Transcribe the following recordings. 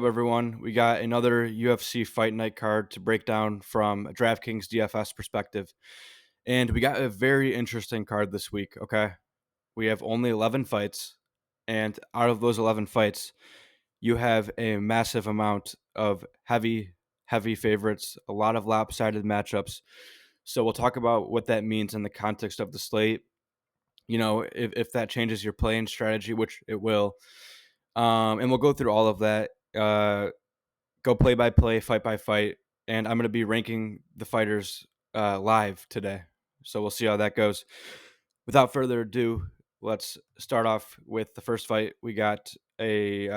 Everyone? We got another UFC Fight Night card to break down from a Draftkings DFS perspective. And we got a very interesting card this week, okay? We have only 11 fights, and out of those 11 fights, you have a massive amount of heavy favorites, a lot of lopsided matchups. So we'll talk about what that means in the context of the slate. If that changes your playing strategy, which it will. And we'll go through all of that. Go play by play, fight by fight, and I'm going to be ranking the fighters live today. So we'll see how that goes. Without further ado, let's start off with the first fight. We got a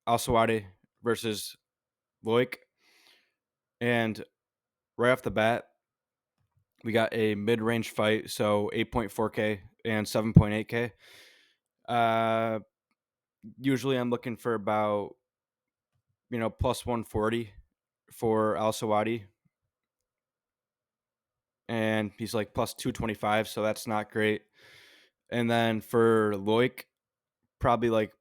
Al-Selwady versus Loic, and right off the bat, we got a mid-range fight, so 8.4K and 7.8K. Uh, Usually, I'm looking for about plus 140 for Al-Selwady, and he's like plus 225, so that's not great. And then for Loic, probably like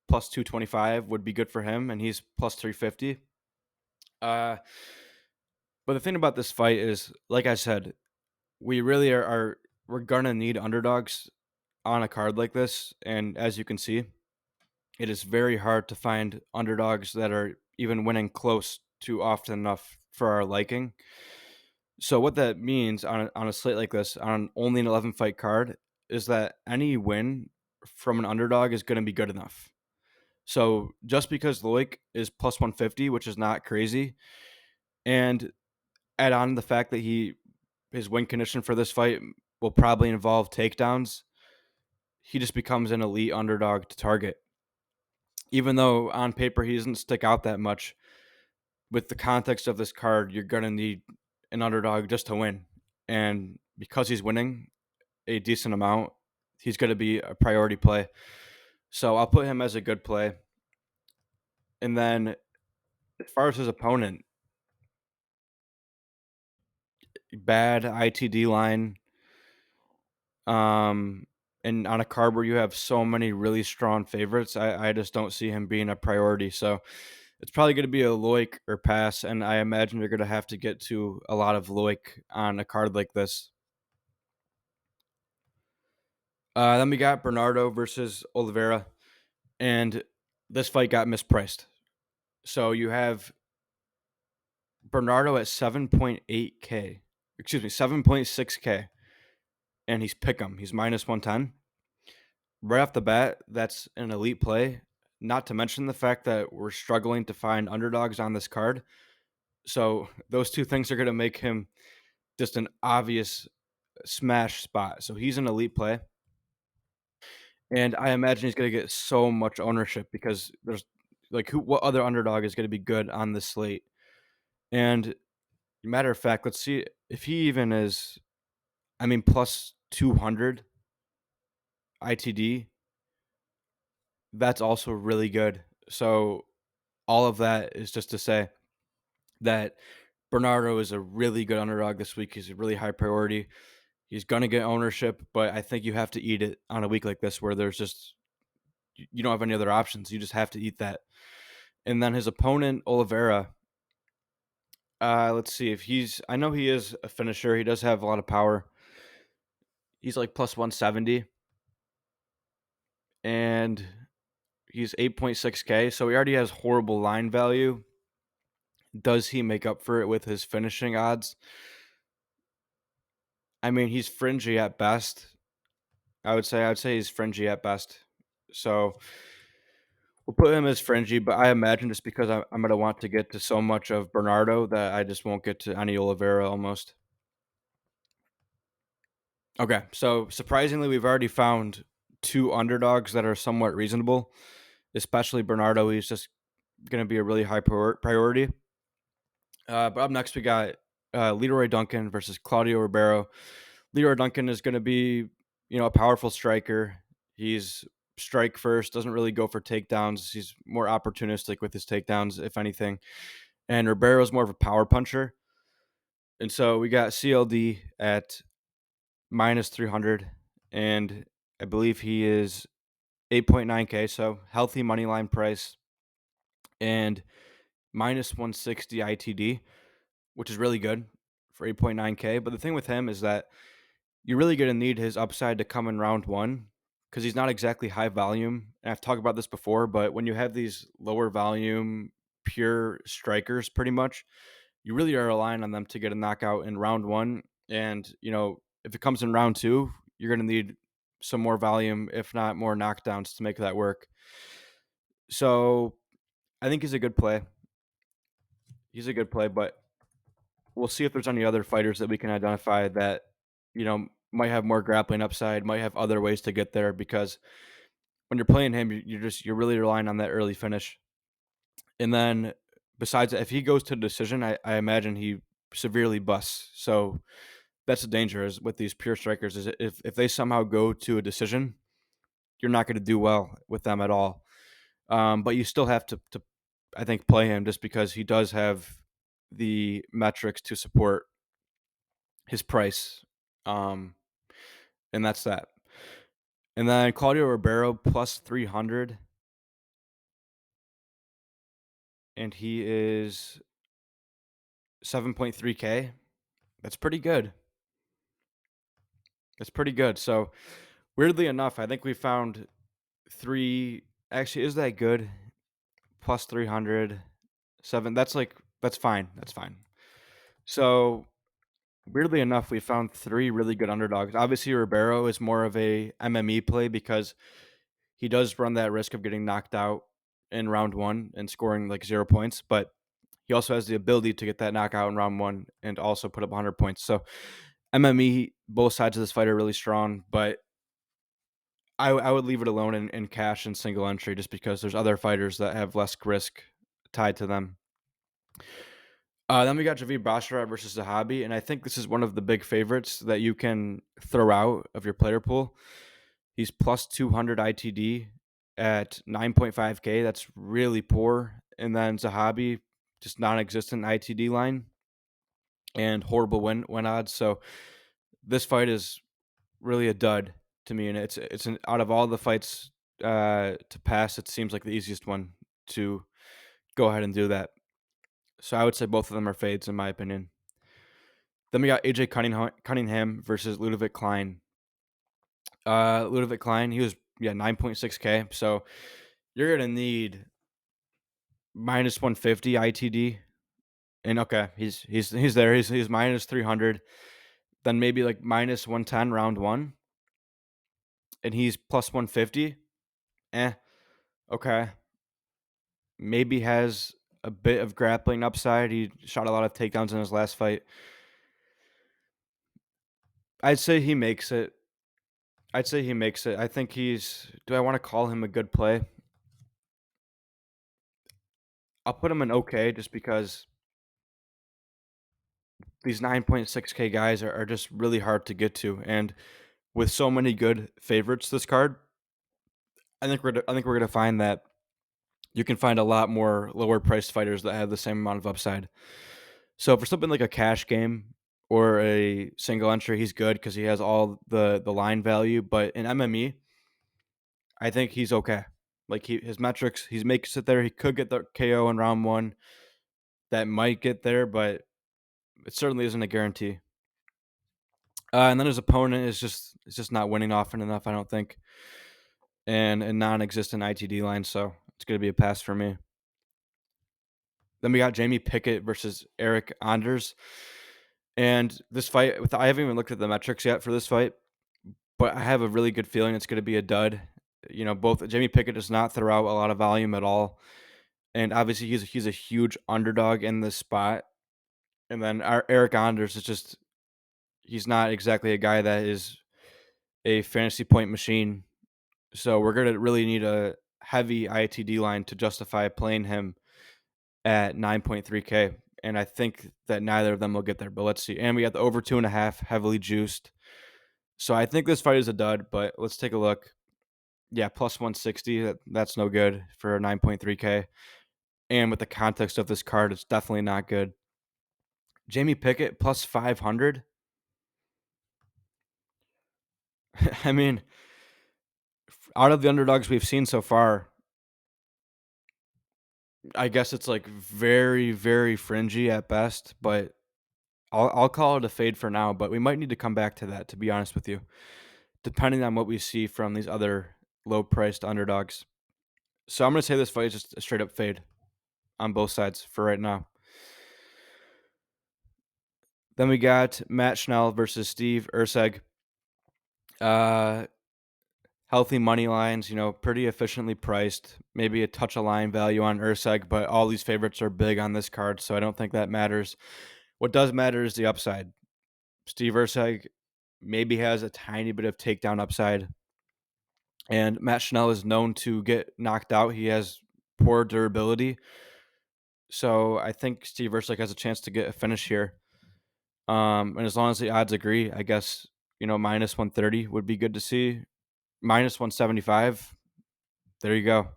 plus 225 would be good for him, and he's plus 350. Uh, but the thing about this fight is, like I said, we really we're gonna need underdogs on a card like this, and as you can see, it is very hard to find underdogs that are even winning close to often enough for our liking. So what that means on a slate like this, on only an 11 fight card, is that any win from an underdog is going to be good enough. So just because Loic is plus 150, which is not crazy, and add on the fact that his win condition for this fight will probably involve takedowns, he just becomes an elite underdog to target. Even though on paper he doesn't stick out that much, with the context of this card, you're going to need an underdog just to win. And because he's winning a decent amount, he's going to be a priority play. So I'll put him as a good play. And then as far as his opponent, bad ITD line. And on a card where you have so many really strong favorites, I just don't see him being a priority. So it's probably going to be a Loic or pass, and I imagine you're going to have to get to a lot of Loic on a card like this. Then we got Bernardo versus Oliveira, and this fight got mispriced. So you have Bernardo at 7.8K, 7.6K, and he's pick'em. He's minus 110. Right off the bat, that's an elite play. Not to mention the fact that we're struggling to find underdogs on this card. So those two things are going to make him just an obvious smash spot. So he's an elite play. And I imagine he's going to get so much ownership because there's what other underdog is going to be good on this slate? And matter of fact, let's see if he even is, plus 200 ITD. That's also really good. So all of that is just to say that Bernardo is a really good underdog this week. He's a really high priority. He's going to get ownership, but I think you have to eat it on a week like this where there's just you don't have any other options. You just have to eat that. And then his opponent, Oliveira, let's see if I know he is a finisher. He does have a lot of power. He's like plus 170. And he's 8.6K. So he already has horrible line value. Does he make up for it with his finishing odds? He's fringy at best. I would say he's fringy at best. So we'll put him as fringy, but I imagine just because I'm going to want to get to so much of Bernardo that I just won't get to any Oliveira almost. Okay, so surprisingly, we've already found two underdogs that are somewhat reasonable, especially Bernardo. He's just going to be a really high priority. But up next, we got Leroy Duncan versus Claudio Ribeiro. Leroy Duncan is going to be, a powerful striker. He's strike first, doesn't really go for takedowns. He's more opportunistic with his takedowns, if anything. And Ribeiro's more of a power puncher. And so we got CLD at minus 300, and I believe he is 8.9K, so healthy money line price. and minus 160 ITD, which is really good for 8.9K. But the thing with him is that you're really going to need his upside to come in round one because he's not exactly high volume. And I've talked about this before, but when you have these lower volume, pure strikers, pretty much, you really are relying on them to get a knockout in round one. And, if it comes in round two, you're going to need some more volume, if not more knockdowns to make that work. So I think he's a good play. He's a good play, but we'll see if there's any other fighters that we can identify that, might have more grappling upside, might have other ways to get there because when you're playing him, you're really relying on that early finish. And then besides that, if he goes to decision, I imagine he severely busts. So that's the danger is with these pure strikers is if they somehow go to a decision, you're not going to do well with them at all. But you still have to I think play him just because he does have the metrics to support his price. Um, and that's that. And then Claudio Ribeiro plus 300, and he is 7.3K. That's pretty good. That's pretty good. So, weirdly enough, I think we found three. Actually, is that good? Plus 300, 7. That's fine. That's fine. So, weirdly enough, we found three really good underdogs. Obviously, Ribeiro is more of a MME play because he does run that risk of getting knocked out in round one and scoring like 0 points, but he also has the ability to get that knockout in round one and also put up 100 points. So MME, both sides of this fight are really strong, but I would leave it alone in cash and single entry just because there's other fighters that have less risk tied to them. Then we got Javid Basharat versus Zahabi, and I think this is one of the big favorites that you can throw out of your player pool. He's plus 200 ITD at 9.5K. That's really poor. And then Zahabi, just non-existent ITD line and horrible win odds. So this fight is really a dud to me, and out of all the fights to pass, it seems like the easiest one to go ahead and do that. So I would say both of them are fades in my opinion. Then we got AJ Cunningham versus Ludovic Klein. Ludovic Klein, he was 9.6K. So you're gonna need minus 150 ITD, and okay, he's there. He's minus 300. Then maybe like minus 110 round one, and he's plus 150. Okay. Maybe has a bit of grappling upside. He shot a lot of takedowns in his last fight. I'd say he makes it. I think he's. Do I want to call him a good play? I'll put him in okay just because these 9.6K guys are just really hard to get to. And with so many good favorites this card, I think we're gonna find that you can find a lot more lower priced fighters that have the same amount of upside. So for something like a cash game or a single entry, he's good because he has all the line value. But in MME, I think he's okay. Like his metrics, he makes it there. He could get the KO in round one. That might get there, but it certainly isn't a guarantee. And then his opponent is just not winning often enough, I don't think, and a non-existent ITD line, so it's gonna be a pass for me. Then we got Jamie Pickett versus Eric Anders, and this fight, I haven't even looked at the metrics yet for this fight, but I have a really good feeling it's gonna be a dud. Both Jamie Pickett does not throw out a lot of volume at all, and obviously he's a huge underdog in this spot. And then our Eric Anders is just he's not exactly a guy that is a fantasy point machine. So we're gonna really need a heavy ITD line to justify playing him at 9.3K. And I think that neither of them will get there. But let's see. And we got the over 2.5 heavily juiced. So I think this fight is a dud, but let's take a look. Yeah, plus 160. That's no good for 9.3K. And with the context of this card, it's definitely not good. Jamie Pickett plus 500. I mean, out of the underdogs we've seen so far, I guess it's like very, very fringy at best, but I'll call it a fade for now. But we might need to come back to that, to be honest with you, depending on what we see from these other low priced underdogs. So I'm gonna say this fight is just a straight up fade on both sides for right now. Then we got Matt Schnell versus Steve Erceg. Uh, Healthy money lines, pretty efficiently priced. Maybe a touch of line value on Erceg, but all these favorites are big on this card, so I don't think that matters. What does matter is the upside. Steve Erceg maybe has a tiny bit of takedown upside, and Matt Schnell is known to get knocked out. He has poor durability, so I think Steve Erceg has a chance to get a finish here. And as long as the odds agree, I guess minus 130 would be good to see. Minus 175. There you go.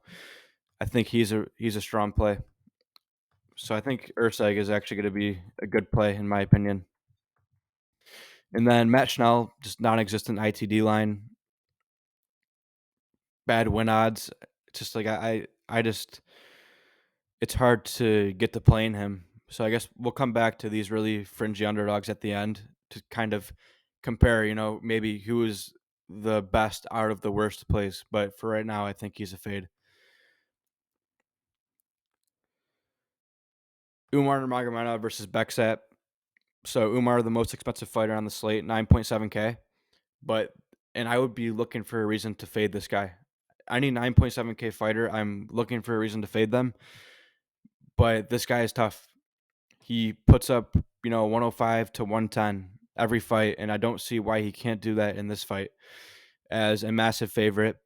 I think he's a strong play. So I think Erceg is actually going to be a good play in my opinion. And then Matt Schnell, just non-existent ITD line, bad win odds. Just like I just it's hard to get to playing him. So I guess we'll come back to these really fringy underdogs at the end to kind of compare, maybe who is the best out of the worst plays. But for right now, I think he's a fade. Umar Nurmagomedov versus Bexat. So Umar, the most expensive fighter on the slate, 9.7K. But and I would be looking for a reason to fade this guy. Any 9.7K fighter, I'm looking for a reason to fade them. But this guy is tough. He puts up, 105 to 110 every fight, and I don't see why he can't do that in this fight. As a massive favorite,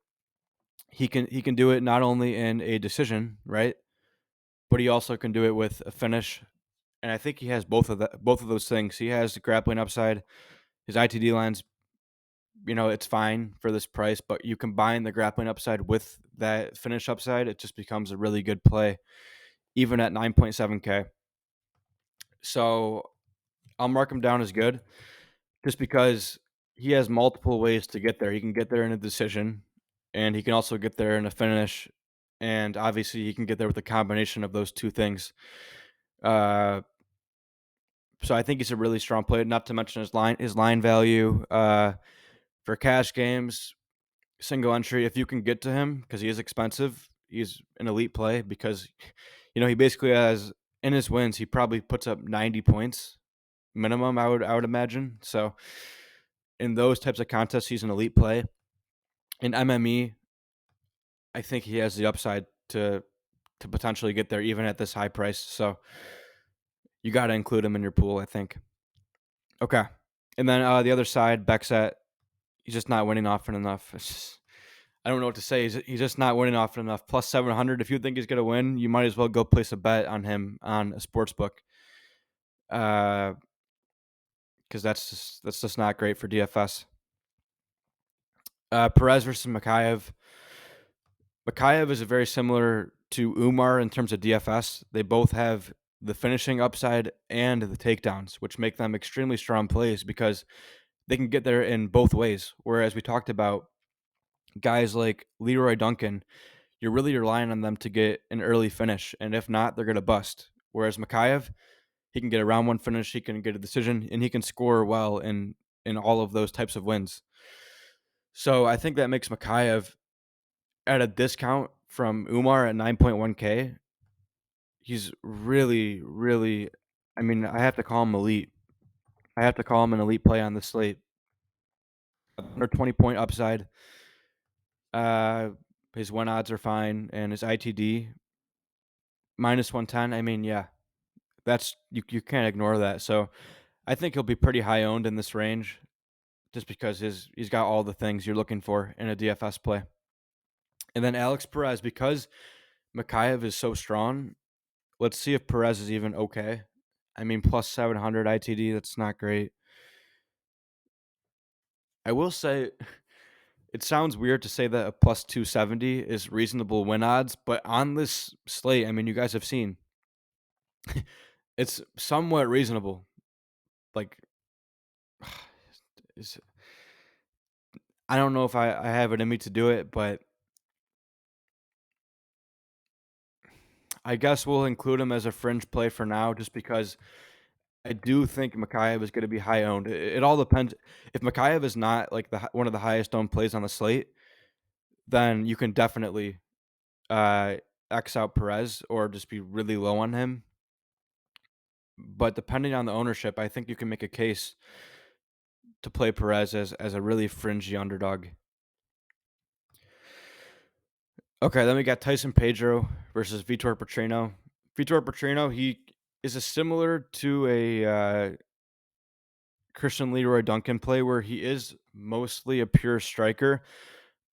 he can do it not only in a decision, right? But he also can do it with a finish. And I think he has both of those things. He has the grappling upside. His ITD lines, it's fine for this price, but you combine the grappling upside with that finish upside, it just becomes a really good play, even at 9.7K. So I'll mark him down as good just because he has multiple ways to get there. He can get there in a decision, and he can also get there in a finish. And obviously, he can get there with a combination of those two things. Uh, so I think he's a really strong player. Not to mention his line value for cash games. Single entry, if you can get to him, because he is expensive, he's an elite play because, he basically has in his wins, he probably puts up 90 points minimum. I would imagine. So in those types of contests, he's an elite play. In MME, I think he has the upside to potentially get there even at this high price. So you got to include him in your pool, I think. Okay, and then the other side, Bexat, he's just not winning often enough. It's just, I don't know what to say. He's just not winning often enough. Plus 700. If you think he's going to win, you might as well go place a bet on him on a sports book. Because that's just not great for DFS. Perez versus Mokaev. Mokaev is very similar to Umar in terms of DFS. They both have the finishing upside and the takedowns, which make them extremely strong plays because they can get there in both ways. Whereas we talked about guys like Leroy Duncan, you're really relying on them to get an early finish, and if not, they're going to bust. Whereas Mokaev, he can get a round one finish, he can get a decision, and he can score well in all of those types of wins. So I think that makes Mokaev at a discount from Umar at 9.1K. He's really, really. I mean, I have to call him elite. I have to call him an elite play on the slate. Under 20-point upside. Uh, his win odds are fine, and his ITD minus 110. I mean, yeah, that's you can't ignore that. So I think he'll be pretty high owned in this range, just because he's got all the things you're looking for in a DFS play. And then Alex Perez, because Mokaev is so strong. Let's see if Perez is even okay. I mean, plus 700 ITD, that's not great. I will say it sounds weird to say that a plus 270 is reasonable win odds, but on this slate, I mean, you guys have seen it's somewhat reasonable. Like, it's, I don't know if I have it in me to do it, but I guess we'll include him as a fringe play for now, just because I do think Mokaev is going to be high owned. It all depends. If Mokaev is not like one of the highest owned plays on the slate, then you can definitely uh, X out Perez or just be really low on him. But depending on the ownership, I think you can make a case to play Perez as a really fringy underdog. Okay, then we got Tyson Pedro versus Vitor Petrino. Vitor Petrino, he is a similar to a Christian Leroy Duncan play where he is mostly a pure striker,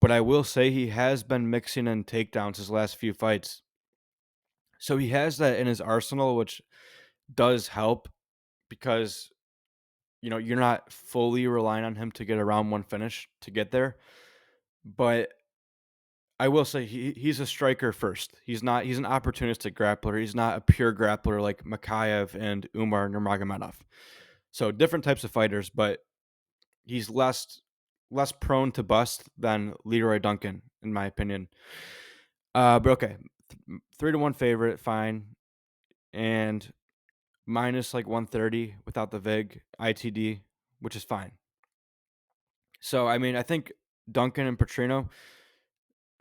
but I will say he has been mixing in takedowns his last few fights. So he has that in his arsenal, which does help because you're not fully relying on him to get a round one finish to get there. But I will say he's a striker first. He's an opportunistic grappler. He's not a pure grappler like Mokaev and Umar Nurmagomedov. So different types of fighters, but he's less prone to bust than Leroy Duncan, in my opinion. But okay, 3-1 favorite, fine, and minus like 130 without the vig ITD, which is fine. So I mean, I think Duncan and Petrino,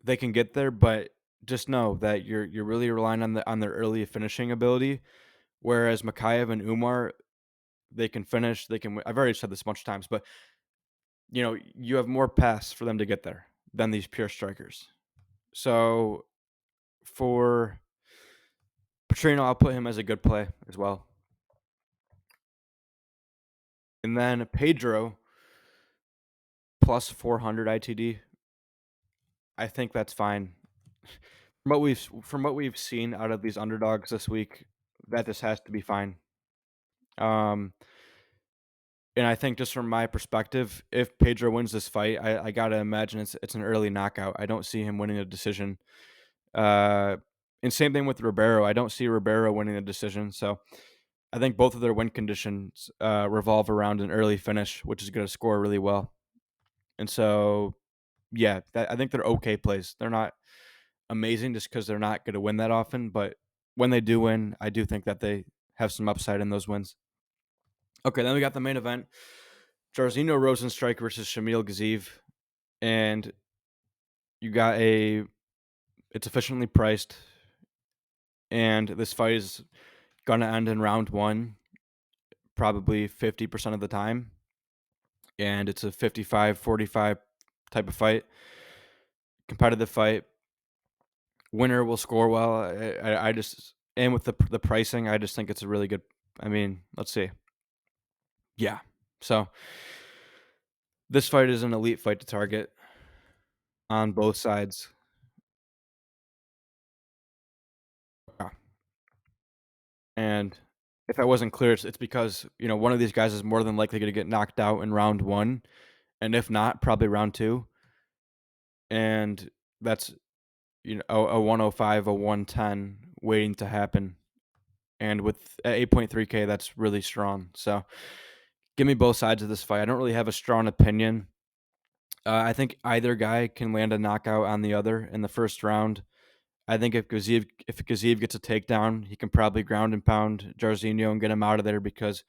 they can get there, but just know that you're really relying on their early finishing ability, whereas Mokaev and Umar, they can finish. They can. I've already said this a bunch of times, but you have more paths for them to get there than these pure strikers. So for Petrino, I'll put him as a good play as well. And then Pedro plus 400 ITD. I think that's fine. From what we've seen out of these underdogs this week, that just has to be fine. Um, and I think just from my perspective, if Pedro wins this fight, I gotta imagine it's an early knockout. I don't see him winning a decision. And same thing with Ribeiro. I don't see Ribeiro winning a decision. So I think both of their win conditions revolve around an early finish, which is going to score really well. And so, yeah, I think they're okay plays. They're not amazing just because they're not going to win that often. But when they do win, I do think that they have some upside in those wins. Okay, then we got the main event. Jairzinho Rozenstruik versus Shamil Gaziev. And you got it's efficiently priced. And this fight is going to end in round one, probably 50% of the time. And it's a 55-45 type of fight. Competitive fight. Winner will score well. I just, and with the pricing, I just think it's a really good. I mean, let's see. Yeah. So this fight is an elite fight to target on both sides. Yeah. And if I wasn't clear, it's because one of these guys is more than likely going to get knocked out in round one, and if not, probably round two. And that's a 105, a 110 waiting to happen. And with 8.3K, that's really strong. So give me both sides of this fight. I don't really have a strong opinion. I think either guy can land a knockout on the other in the first round. I think if Gaziev gets a takedown, he can probably ground and pound Jairzinho and get him out of there because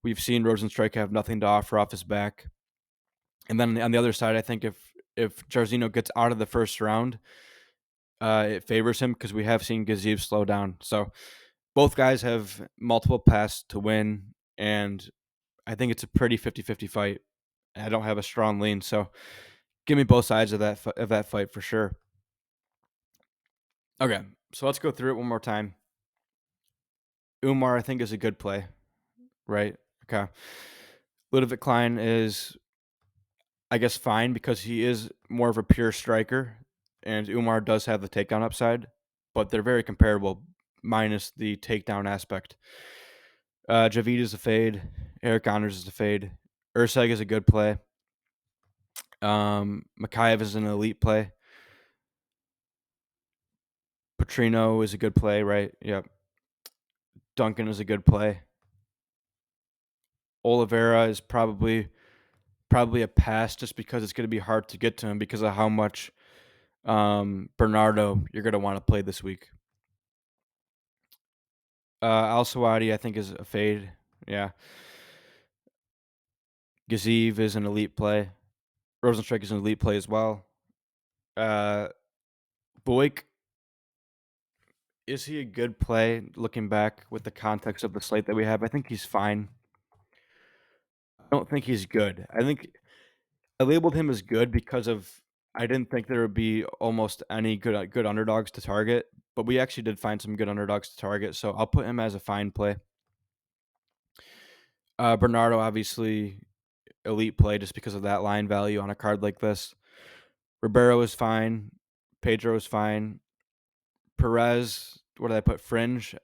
we've seen Rozenstruik have nothing to offer off his back. And then on the other side, I think if Jairzinho gets out of the first round, it favors him because we have seen Gaziev slow down. So both guys have multiple paths to win, and I think it's a pretty 50-50 fight. I don't have a strong lean, so give me both sides of that fight for sure. Okay, so let's go through it one more time. Umar, I think, is a good play, right? Okay. Ludovic Klein is, I guess, fine because he is more of a pure striker, and Umar does have the takedown upside, but they're very comparable, minus the takedown aspect. Javid is a fade. Eric Honors is a fade. Erceg is a good play. Mokaev is an elite play. Petrino is a good play, right? Yep. Duncan is a good play. Oliveira is probably a pass just because it's going to be hard to get to him because of how much Bernardo you're going to want to play this week. Al-Selwady, I think, is a fade. Yeah. Gaziev is an elite play. Rozenstruik is an elite play as well. Uh, Boyk, is he a good play looking back with the context of the slate that we have? I think he's fine. I don't think he's good. I think I labeled him as good because of I didn't think there would be almost any good underdogs to target, but we actually did find some good underdogs to target, so I'll put him as a fine play. Bernardo, obviously, elite play just because of that line value on a card like this. Ribeiro is fine. Pedro is fine. Perez, what did I put? Fringe.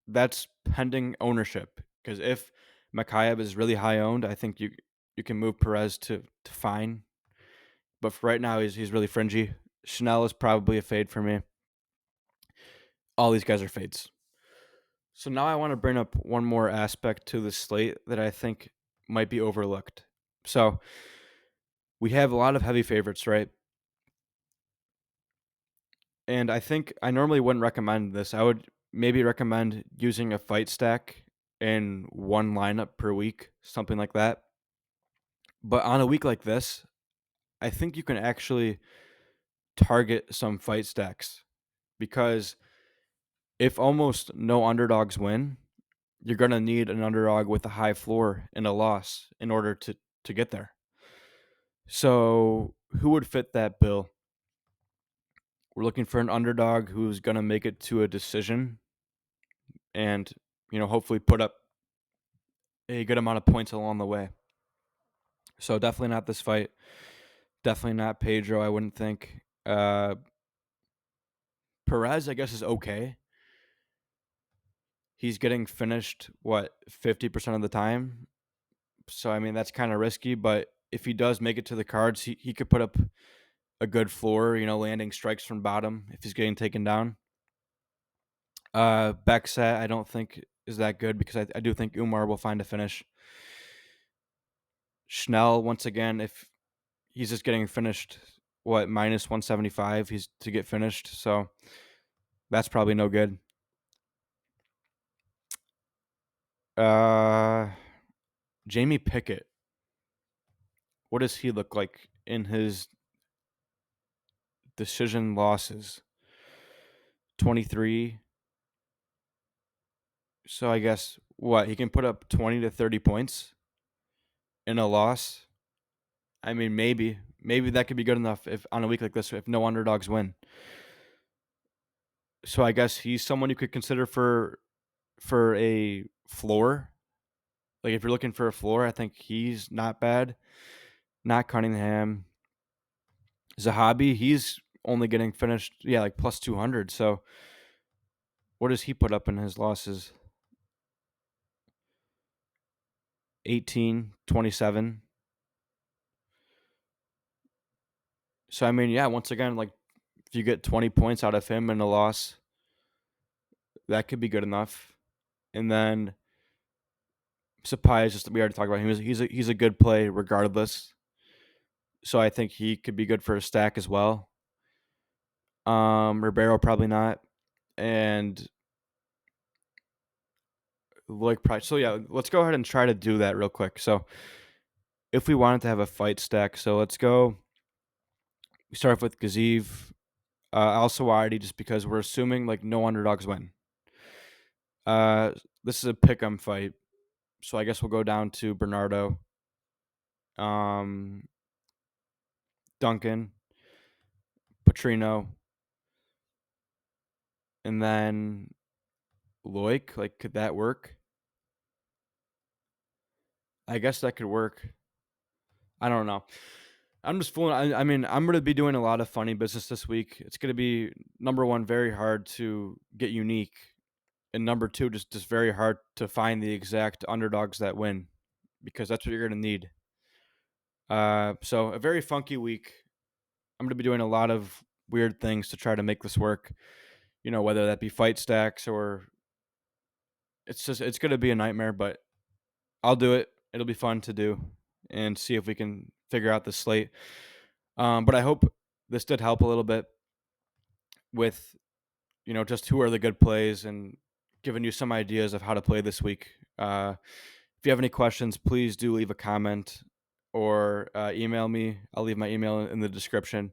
That's pending ownership. Because if Mokaev is really high owned, I think you can move Perez to fine. But for right now, he's really fringy. Schnell is probably a fade for me. All these guys are fades. So now I want to bring up one more aspect to the slate that I think might be overlooked. So we have a lot of heavy favorites, right? And I think I normally wouldn't recommend this. I would maybe recommend using a fight stack in one lineup per week, something like that. But on a week like this, I think you can actually target some fight stacks because if almost no underdogs win, you're going to need an underdog with a high floor and a loss in order to get there. So, who would fit that bill? We're looking for an underdog who's going to make it to a decision and, hopefully put up a good amount of points along the way. So, definitely not this fight. Definitely not Pedro, I wouldn't think. Perez, I guess, is okay. He's getting finished, 50% of the time? So, I mean, that's kind of risky, but if he does make it to the cards, he could put up a good floor, landing strikes from bottom if he's getting taken down. Backset, I don't think is that good because I do think Umar will find a finish. Schnell, once again, if he's just getting finished, minus 175 he's to get finished, so that's probably no good. Jamie Pickett, what does he look like in his decision losses? 23. So I guess he can put up 20 to 30 points in a loss. I mean, maybe that could be good enough if on a week like this if no underdogs win. So I guess he's someone you could consider for a floor. Like if you're looking for a floor, I think he's not bad. Not Cunningham. Zahabi, he's only getting finished, like plus 200. So what does he put up in his losses? 18, 27. So I mean, once again, like if you get 20 points out of him in a loss, that could be good enough. And then Sopaj, just we already talked about him. He's a good play regardless. So I think he could be good for a stack as well. Ribeiro probably not, and like Price. So let's go ahead and try to do that real quick. So if we wanted to have a fight stack, so let's go. We start off with Gaziev, Al-Selwady, just because we're assuming like no underdogs win. This is a pick'em fight, so I guess we'll go down to Bernardo, Duncan, Petrino, and then Loic. Like, could that work? I guess that could work. I don't know. I'm just fooling. I mean, I'm going to be doing a lot of funny business this week. It's going to be, number one, very hard to get unique. And number two, just very hard to find the exact underdogs that win because that's what you're going to need. So a very funky week. I'm going to be doing a lot of weird things to try to make this work. Whether that be fight stacks or it's going to be a nightmare, but I'll do it. It'll be fun to do and see if we can figure out the slate. But I hope this did help a little bit with, just who are the good plays and giving you some ideas of how to play this week. If you have any questions, please do leave a comment or email me. I'll leave my email in the description.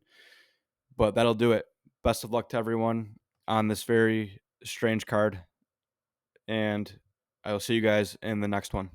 But that'll do it. Best of luck to everyone on this very strange card. And I will see you guys in the next one.